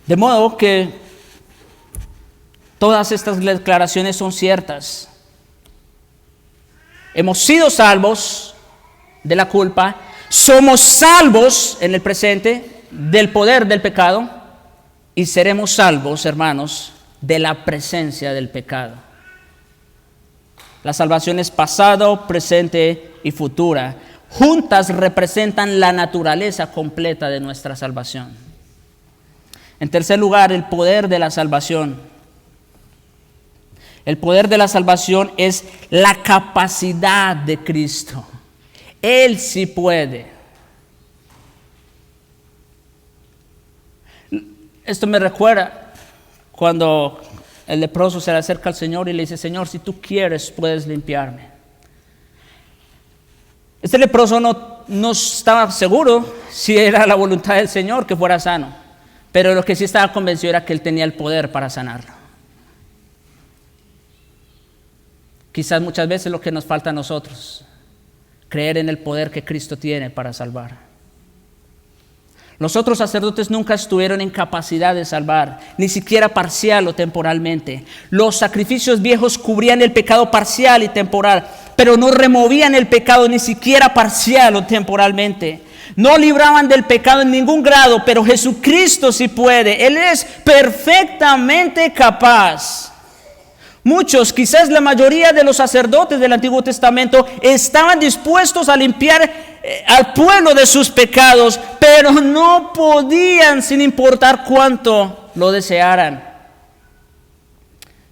De modo que todas estas declaraciones son ciertas. Hemos sido salvos de la culpa, somos salvos en el presente del poder del pecado, y seremos salvos, hermanos, de la presencia del pecado. La salvación es pasado, presente y futura. Juntas representan la naturaleza completa de nuestra salvación. En tercer lugar, el poder de la salvación. El poder de la salvación es la capacidad de Cristo. Él sí puede. Esto me recuerda cuando el leproso se le acerca al Señor y le dice, Señor, si tú quieres, puedes limpiarme. Este leproso no estaba seguro si era la voluntad del Señor que fuera sano, pero lo que sí estaba convencido era que Él tenía el poder para sanarlo. Quizás muchas veces lo que nos falta a nosotros, creer en el poder que Cristo tiene para salvar. Los otros sacerdotes nunca estuvieron en capacidad de salvar, ni siquiera parcial o temporalmente. Los sacrificios viejos cubrían el pecado parcial y temporal, pero no removían el pecado ni siquiera parcial o temporalmente. No libraban del pecado en ningún grado, pero Jesucristo sí puede. Él es perfectamente capaz. Muchos, quizás la mayoría de los sacerdotes del Antiguo Testamento estaban dispuestos a limpiar al pueblo de sus pecados, pero no podían sin importar cuánto lo desearan.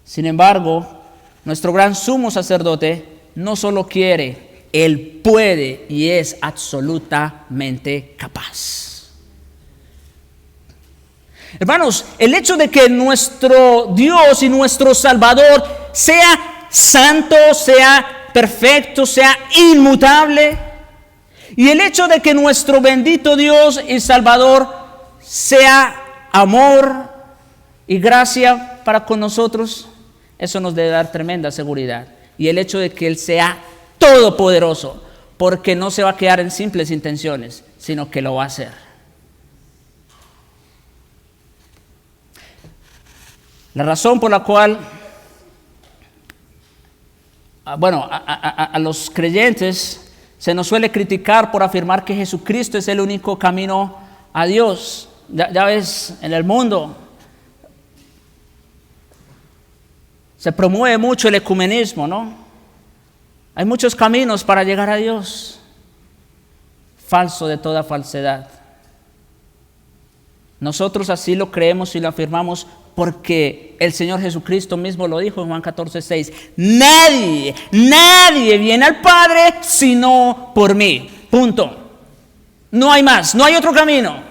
Sin embargo, nuestro gran sumo sacerdote no solo quiere, Él puede y es absolutamente capaz. Hermanos, el hecho de que nuestro Dios y nuestro Salvador sea santo, sea perfecto, sea inmutable, y el hecho de que nuestro bendito Dios y Salvador sea amor y gracia para con nosotros, eso nos debe dar tremenda seguridad. Y el hecho de que Él sea todopoderoso, porque no se va a quedar en simples intenciones, sino que lo va a hacer. La razón por la cual, a los creyentes se nos suele criticar por afirmar que Jesucristo es el único camino a Dios. Ya ves, en el mundo se promueve mucho el ecumenismo, ¿no? Hay muchos caminos para llegar a Dios. Falso de toda falsedad. Nosotros así lo creemos y lo afirmamos porque el Señor Jesucristo mismo lo dijo en Juan 14:6. Nadie viene al Padre sino por mí. Punto. No hay más, no hay otro camino.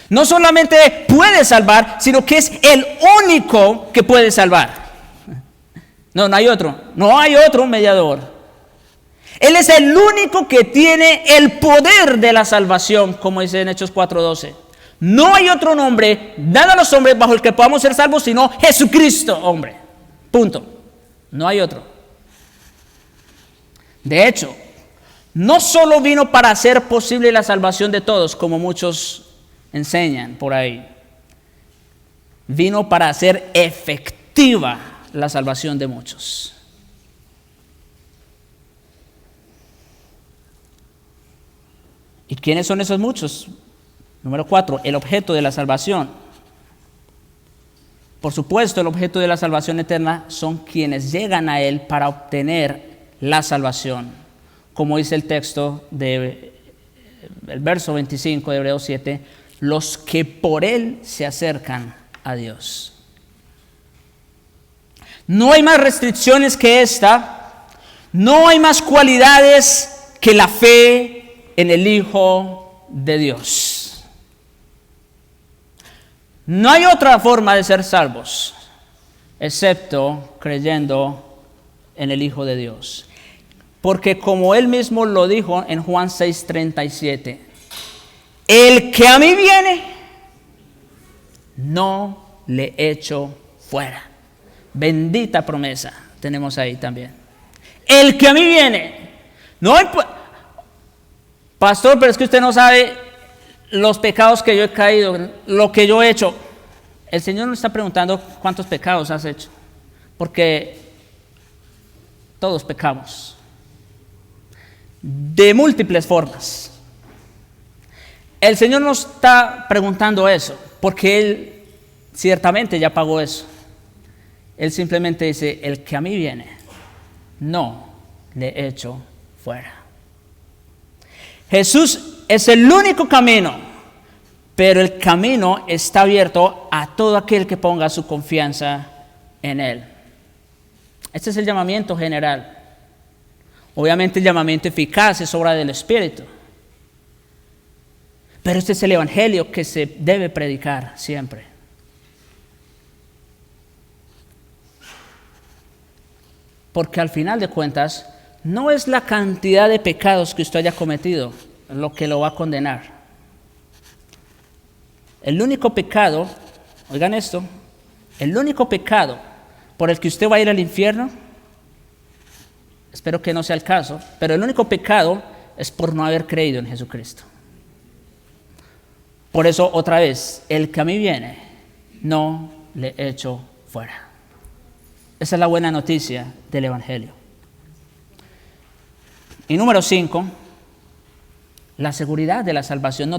No solamente puede salvar, sino que es el único que puede salvar. No hay otro mediador. Él es el único que tiene el poder de la salvación, como dice en Hechos 4:12. No hay otro nombre dado a los hombres bajo el que podamos ser salvos, sino Jesucristo, hombre. Punto. No hay otro. De hecho, no solo vino para hacer posible la salvación de todos, como muchos enseñan por ahí. Vino para hacer efectiva la salvación de muchos. ¿Y quiénes son esos muchos? Número 4, el objeto de la salvación. Por supuesto, el objeto de la salvación eterna son quienes llegan a Él para obtener la salvación. Como dice el texto del verso 25 de Hebreos 7, los que por Él se acercan a Dios. No hay más restricciones que esta. No hay más cualidades que la fe en el Hijo de Dios. No hay otra forma de ser salvos, excepto creyendo en el Hijo de Dios. Porque como Él mismo lo dijo en Juan 6:37, el que a mí viene, no le echo fuera. Bendita promesa tenemos ahí también. El que a mí viene, no hay... Pastor, pero es que usted no sabe los pecados que yo he caído, lo que yo he hecho. El Señor nos está preguntando cuántos pecados has hecho, porque todos pecamos de múltiples formas. El Señor nos está preguntando eso, porque Él ciertamente ya pagó eso. Él simplemente dice, el que a mí viene, no le echo fuera. Jesús es el único camino, pero el camino está abierto a todo aquel que ponga su confianza en Él. Este es el llamamiento general. Obviamente el llamamiento eficaz es obra del Espíritu. Pero este es el evangelio que se debe predicar siempre. Porque al final de cuentas, no es la cantidad de pecados que usted haya cometido lo que lo va a condenar. El único pecado, oigan esto, el único pecado por el que usted va a ir al infierno, espero que no sea el caso, pero el único pecado es por no haber creído en Jesucristo. Por eso, otra vez, el que a mí viene, no le echo fuera. Esa es la buena noticia del Evangelio. Y número 5, la seguridad de la salvación.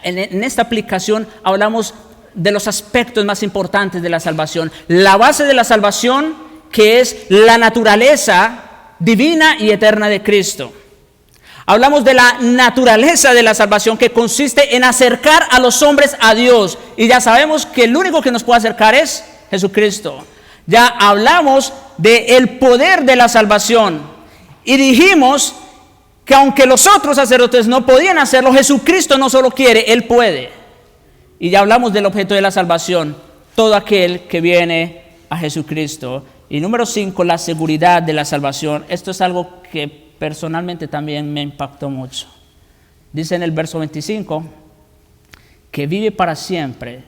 En esta aplicación hablamos de los aspectos más importantes de la salvación. La base de la salvación, que es la naturaleza divina y eterna de Cristo. Hablamos de la naturaleza de la salvación, que consiste en acercar a los hombres a Dios. Y ya sabemos que el único que nos puede acercar es Jesucristo. Ya hablamos del poder de la salvación. Y dijimos que aunque los otros sacerdotes no podían hacerlo, Jesucristo no solo quiere, Él puede. Y ya hablamos del objeto de la salvación, todo aquel que viene a Jesucristo. Y número 5, la seguridad de la salvación. Esto es algo que personalmente también me impactó mucho. Dice en el verso 25, que vive para siempre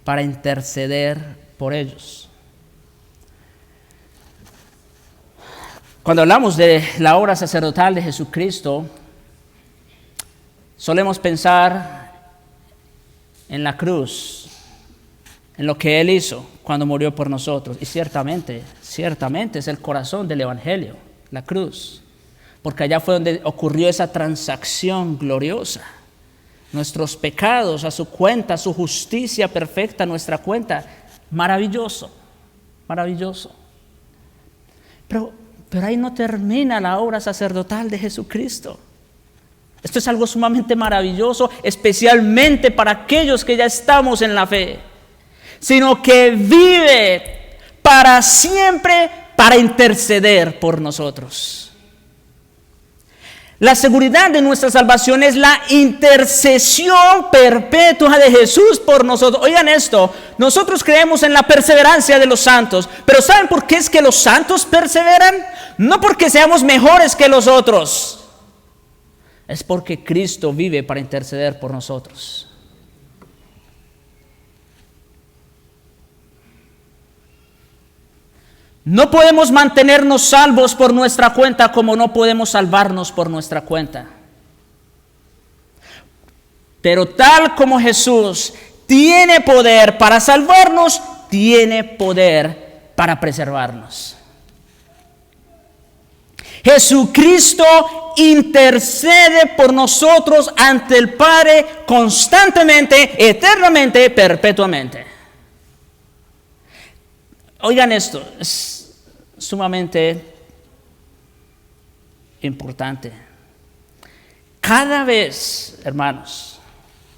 para interceder por ellos. Cuando hablamos de la obra sacerdotal de Jesucristo, solemos pensar en la cruz, en lo que Él hizo cuando murió por nosotros. Y ciertamente es el corazón del Evangelio, la cruz. Porque allá fue donde ocurrió esa transacción gloriosa. Nuestros pecados a su cuenta, su justicia perfecta a nuestra cuenta. Maravilloso, maravilloso. Pero Pero ahí no termina la obra sacerdotal de Jesucristo. Esto es algo sumamente maravilloso, especialmente para aquellos que ya estamos en la fe, sino que vive para siempre para interceder por nosotros. La seguridad de nuestra salvación es la intercesión perpetua de Jesús por nosotros. Oigan esto, nosotros creemos en la perseverancia de los santos, pero ¿saben por qué es que los santos perseveran? No porque seamos mejores que los otros, es porque Cristo vive para interceder por nosotros. No podemos mantenernos salvos por nuestra cuenta como no podemos salvarnos por nuestra cuenta. Pero tal como Jesús tiene poder para salvarnos, tiene poder para preservarnos. Jesucristo intercede por nosotros ante el Padre constantemente, eternamente, perpetuamente. Oigan esto, es sumamente importante. Cada vez, hermanos,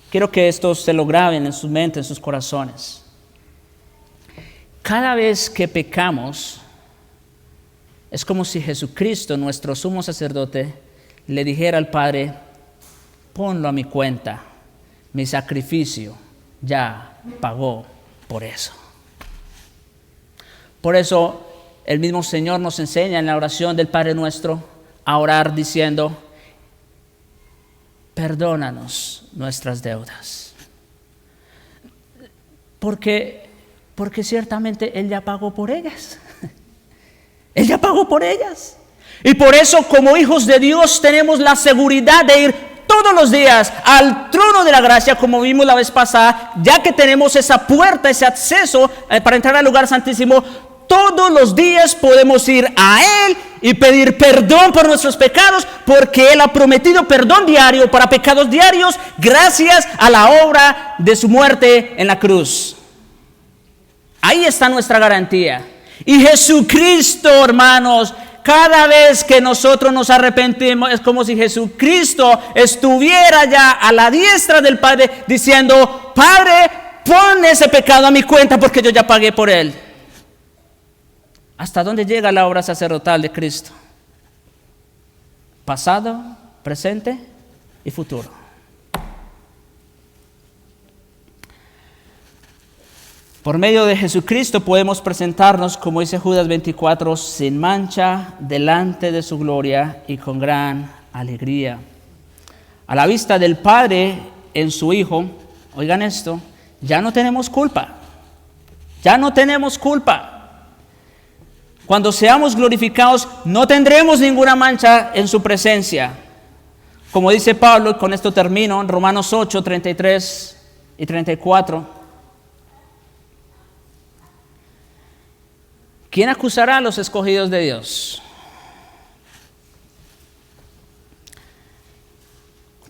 quiero que esto se lo graben en sus mentes, en sus corazones. Cada vez que pecamos, es como si Jesucristo, nuestro sumo sacerdote, le dijera al Padre: ponlo a mi cuenta, mi sacrificio ya pagó por eso. Por eso el mismo Señor nos enseña en la oración del Padre Nuestro a orar diciendo: perdónanos nuestras deudas. Porque ciertamente Él ya pagó por ellas. Él ya pagó por ellas. Y por eso, como hijos de Dios, tenemos la seguridad de ir todos los días al trono de la gracia, como vimos la vez pasada, ya que tenemos esa puerta, ese acceso para entrar al lugar santísimo. Todos los días podemos ir a Él y pedir perdón por nuestros pecados, porque Él ha prometido perdón diario para pecados diarios, gracias a la obra de su muerte en la cruz. Ahí está nuestra garantía. Y Jesucristo, hermanos, cada vez que nosotros nos arrepentimos, es como si Jesucristo estuviera ya a la diestra del Padre diciendo: Padre, pon ese pecado a mi cuenta porque yo ya pagué por él. ¿Hasta dónde llega la obra sacerdotal de Cristo? Pasado, presente y futuro. Por medio de Jesucristo podemos presentarnos, como dice Judas 24, sin mancha delante de su gloria y con gran alegría. A la vista del Padre en su Hijo, oigan esto, ya no tenemos culpa. Ya no tenemos culpa. Cuando seamos glorificados, no tendremos ninguna mancha en su presencia. Como dice Pablo, y con esto termino, en Romanos 8, 33 y 34. ¿Quién acusará a los escogidos de Dios?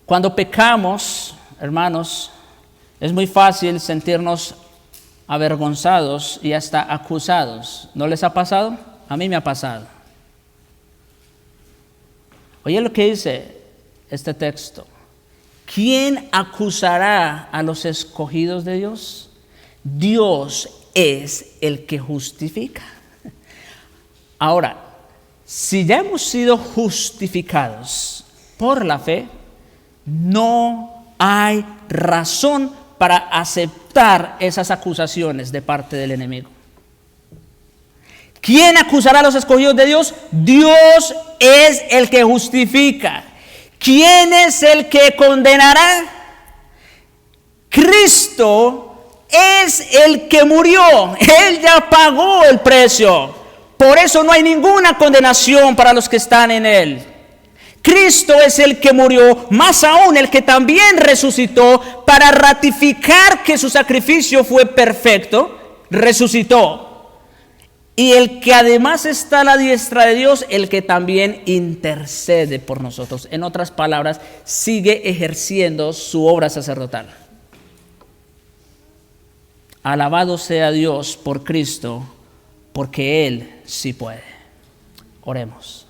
Cuando pecamos, hermanos, es muy fácil sentirnos avergonzados y hasta acusados. ¿No les ha pasado? A mí me ha pasado. Oye lo que dice este texto. ¿Quién acusará a los escogidos de Dios? Dios es el que justifica. Ahora, si ya hemos sido justificados por la fe, no hay razón para aceptar esas acusaciones de parte del enemigo. ¿Quién acusará a los escogidos de Dios? Dios es el que justifica. ¿Quién es el que condenará? Cristo es el que murió. Él ya pagó el precio. Por eso no hay ninguna condenación para los que están en Él. Cristo es el que murió, más aún el que también resucitó para ratificar que su sacrificio fue perfecto, resucitó. Y el que además está a la diestra de Dios, el que también intercede por nosotros. En otras palabras, sigue ejerciendo su obra sacerdotal. Alabado sea Dios por Cristo, porque Él sí puede. Oremos.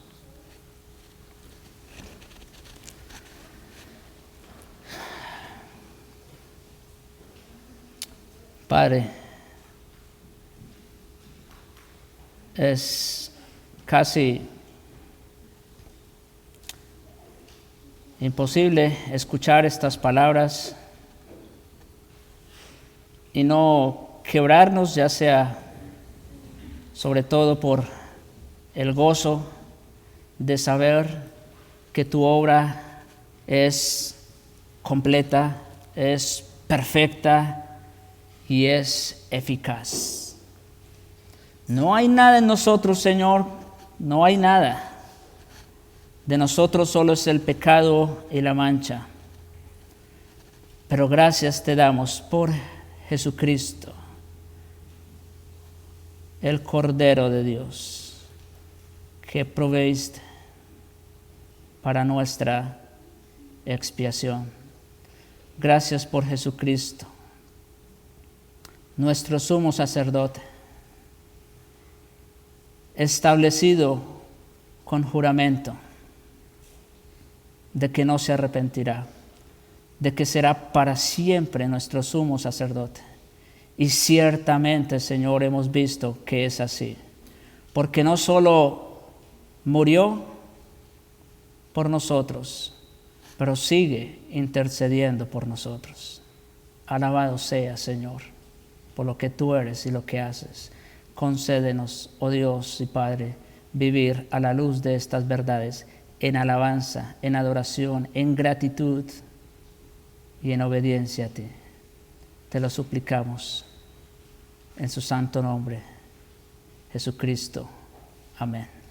Padre, es casi imposible escuchar estas palabras y no quebrarnos, ya sea sobre todo por el gozo de saber que tu obra es completa, es perfecta y es eficaz. No hay nada en nosotros, Señor, no hay nada. De nosotros solo es el pecado y la mancha. Pero gracias te damos por Jesucristo, el Cordero de Dios, que proveíste para nuestra expiación. Gracias por Jesucristo, nuestro sumo sacerdote, establecido con juramento de que no se arrepentirá, de que será para siempre nuestro sumo sacerdote. Y ciertamente, Señor, hemos visto que es así, porque no solo murió por nosotros, pero sigue intercediendo por nosotros. Alabado sea, Señor, por lo que tú eres y lo que haces. Concédenos, oh Dios y Padre, vivir a la luz de estas verdades, en alabanza, en adoración, en gratitud y en obediencia a ti. Te lo suplicamos en su santo nombre, Jesucristo. Amén.